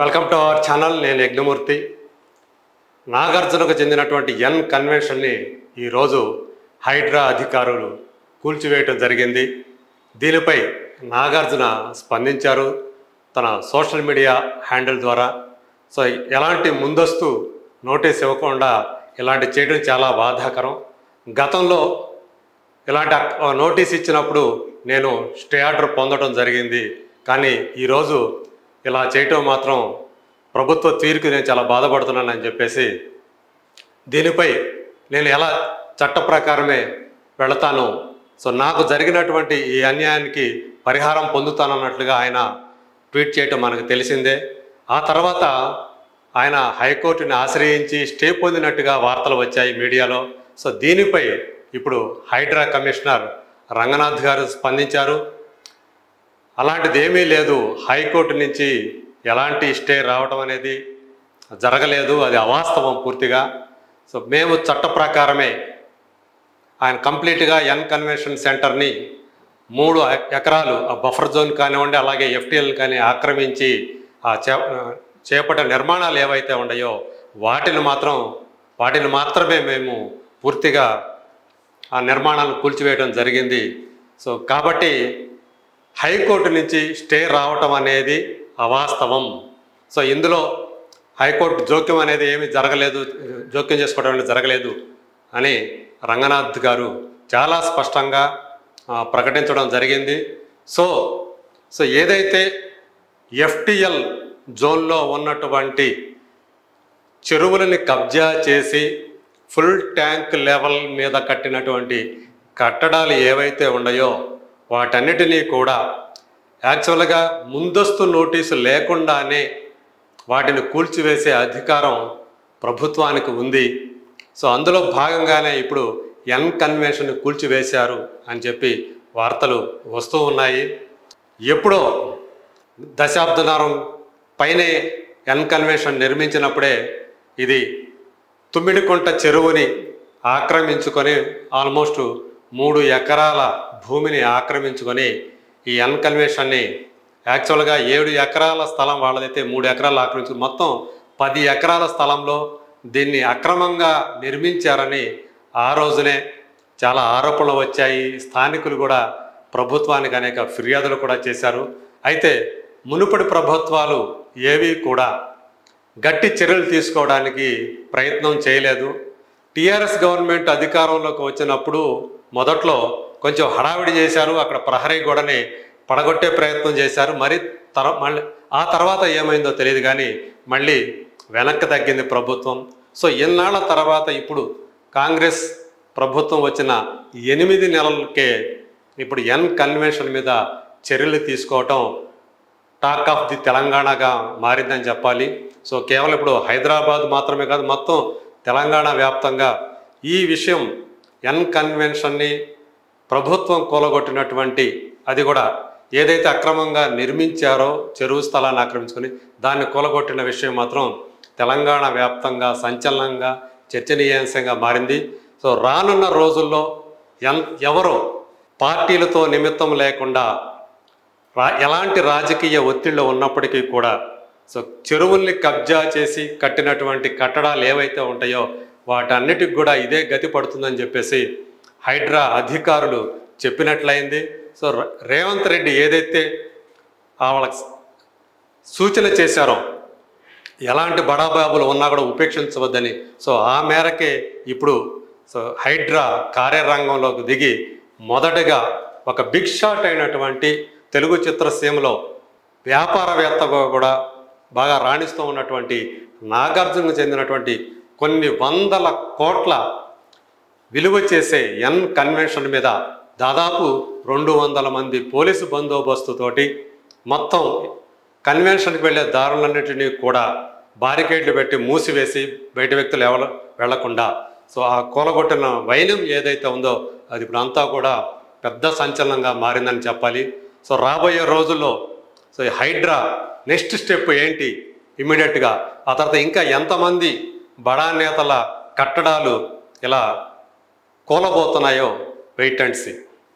Welcome to our channel. నేను యజ్ఞమూర్తి. నాగార్జునకు చెందినటువంటి ఎన్ కన్వెన్షన్ని ఈరోజు హైడ్రా అధికారులు కూల్చివేయటం జరిగింది. దీనిపై నాగార్జున స్పందించారు తన సోషల్ మీడియా హ్యాండిల్ ద్వారా. సో ఎలాంటి ముందస్తు నోటీస్ ఇవ్వకుండా ఇలాంటి చేయడం చాలా బాధాకరం. గతంలో ఇలాంటి నోటీస్ ఇచ్చినప్పుడు నేను స్టే ఆర్డర్ పొందడం జరిగింది. కానీ ఈరోజు ఇలా చేయటం మాత్రం ప్రభుత్వ తీరుకు నేను చాలా బాధపడుతున్నానని చెప్పేసి దీనిపై నేను ఎలా చట్ట ప్రకారమే వెళతాను, సో నాకు జరిగినటువంటి ఈ అన్యాయానికి పరిహారం పొందుతానన్నట్లుగా ఆయన ట్వీట్ చేయటం మనకు తెలిసిందే. ఆ తర్వాత ఆయన హైకోర్టుని ఆశ్రయించి స్టే పొందినట్టుగా వార్తలు వచ్చాయి మీడియాలో. సో దీనిపై ఇప్పుడు హైడ్రా కమిషనర్ రంగనాథ్ గారు స్పందించారు. అలాంటిది ఏమీ లేదు, హైకోర్టు నుంచి ఎలాంటి స్టే రావటం అనేది జరగలేదు, అది అవాస్తవం పూర్తిగా. సో మేము చట్ట ప్రకారమే ఆయన కంప్లీట్గా ఎన్ కన్వెన్షన్ సెంటర్ని 3 ఎకరాలు ఆ బఫర్ జోన్ కానివ్వండి, అలాగే ఎఫ్టీఎల్ కానీ ఆక్రమించి ఆ చేపట్టే నిర్మాణాలు ఏవైతే ఉన్నాయో వాటిని మాత్రమే మేము పూర్తిగా ఆ నిర్మాణాలను కూల్చివేయడం జరిగింది. సో కాబట్టి హైకోర్టు నుంచి స్టే రావటం అనేది అవాస్తవం. సో ఇందులో హైకోర్టు జోక్యం అనేది ఏమీ జరగలేదు, జోక్యం చేసుకోవడం అనేది జరగలేదు అని రంగనాథ్ గారు చాలా స్పష్టంగా ప్రకటించడం జరిగింది. సో ఏదైతే ఎఫ్టీఎల్ జోన్లో ఉన్నటువంటి చెరువులని కబ్జా చేసి ఫుల్ ట్యాంక్ లెవెల్ మీద కట్టినటువంటి కట్టడాలు ఏవైతే ఉన్నాయో వాటన్నిటినీ కూడా యాక్చువల్గా ముందస్తు నోటీసు లేకుండానే వాటిని కూల్చివేసే అధికారం ప్రభుత్వానికి ఉంది. సో అందులో భాగంగానే ఇప్పుడు ఎన్ కన్వెన్షన్ కూల్చివేశారు అని చెప్పి వార్తలు వస్తూ ఉన్నాయి. ఎప్పుడో దశాబ్దనారం పైనే ఎన్ కన్వెన్షన్ నిర్మించినప్పుడే ఇది తుమ్మిడికుంట చెరువుని ఆక్రమించుకొని ఆల్మోస్ట్ 3 ఎకరాల భూమిని ఆక్రమించుకొని ఈ ఎన్ కన్వెన్షన్ని యాక్చువల్గా 7 ఎకరాల స్థలం వాళ్ళదైతే 3 ఎకరాలు ఆక్రమించుకుని మొత్తం 10 ఎకరాల స్థలంలో దీన్ని అక్రమంగా నిర్మించారని ఆ రోజునే చాలా ఆరోపణలు వచ్చాయి. స్థానికులు కూడా ప్రభుత్వానికి అనేక ఫిర్యాదులు కూడా చేశారు. అయితే మునుపటి ప్రభుత్వాలు ఏవి కూడా గట్టి చర్యలు తీసుకోవడానికి ప్రయత్నం చేయలేదు. టీఆర్ఎస్ గవర్నమెంట్ అధికారంలోకి వచ్చినప్పుడు మొదట్లో కొంచెం హడావిడి చేశారు, అక్కడ ప్రహరీ గోడని పడగొట్టే ప్రయత్నం చేశారు. మళ్ళీ ఆ తర్వాత ఏమైందో తెలియదు కానీ మళ్ళీ వెనక్కి తగ్గింది ప్రభుత్వం. సో ఇన్నాళ్ల తర్వాత ఇప్పుడు కాంగ్రెస్ ప్రభుత్వం వచ్చిన 8 నెలలకే ఇప్పుడు ఎన్ కన్వెన్షన్ మీద చర్యలు తీసుకోవటం టాక్ ఆఫ్ ది తెలంగాణగా మారిందని చెప్పాలి. సో కేవలం ఇప్పుడు హైదరాబాద్ మాత్రమే కాదు, మొత్తం తెలంగాణ వ్యాప్తంగా ఈ విషయం ఎన్ కన్వెన్షన్ని ప్రభుత్వం కూలగొట్టినటువంటి, అది కూడా ఏదైతే అక్రమంగా నిర్మించారో చెరువు స్థలాన్ని ఆక్రమించుకొని దాన్ని కూలగొట్టిన విషయం మాత్రం తెలంగాణ వ్యాప్తంగా సంచలనంగా చర్చనీయాంశంగా మారింది. సో రానున్న రోజుల్లో ఎవరో పార్టీలతో నిమిత్తం లేకుండా ఎలాంటి రాజకీయ ఒత్తిళ్ళు ఉన్నప్పటికీ కూడా సో చెరువుల్ని కబ్జా చేసి కట్టినటువంటి కట్టడాలు ఏవైతే ఉంటాయో వాటన్నిటికి కూడా ఇదే గతి పడుతుందని చెప్పేసి హైడ్రా అధికారులు చెప్పినట్లయింది. సో రేవంత్ రెడ్డి ఏదైతే వాళ్ళకి సూచన చేశారో ఎలాంటి బడాబాబులు ఉన్నా కూడా ఉపేక్షించవద్దని, సో ఆ మేరకే ఇప్పుడు హైడ్రా కార్యరంగంలోకి దిగి మొదటగా ఒక బిగ్ షాట్ అయినటువంటి తెలుగు చిత్రసీమలో వ్యాపారవేత్తగా కూడా బాగా రాణిస్తూ ఉన్నటువంటి నాగార్జునకు చెందినటువంటి కొన్ని వందల కోట్ల విలువ చేసే ఎన్ కన్వెన్షన్ మీద దాదాపు 200 మంది పోలీసు బందోబస్తుతోటి మొత్తం కన్వెన్షన్కి వెళ్ళే దారులన్నింటినీ కూడా బారికేడ్లు పెట్టి మూసివేసి బయట వ్యక్తులు ఎవరు వెళ్లకుండా సో ఆ కూలగొట్టిన వైనం ఏదైతే ఉందో అది ఇప్పుడు అంతా కూడా పెద్ద సంచలనంగా మారిందని చెప్పాలి. సో రాబోయే రోజుల్లో సో హైడ్రా నెక్స్ట్ స్టెప్ ఏంటి, ఇమ్మీడియట్గా ఆ తర్వాత ఇంకా ఎంతమంది బడా నేతల కట్టడాలు ఇలా కూలబోతున్నాయో వెయిట్ అండ్ సీ.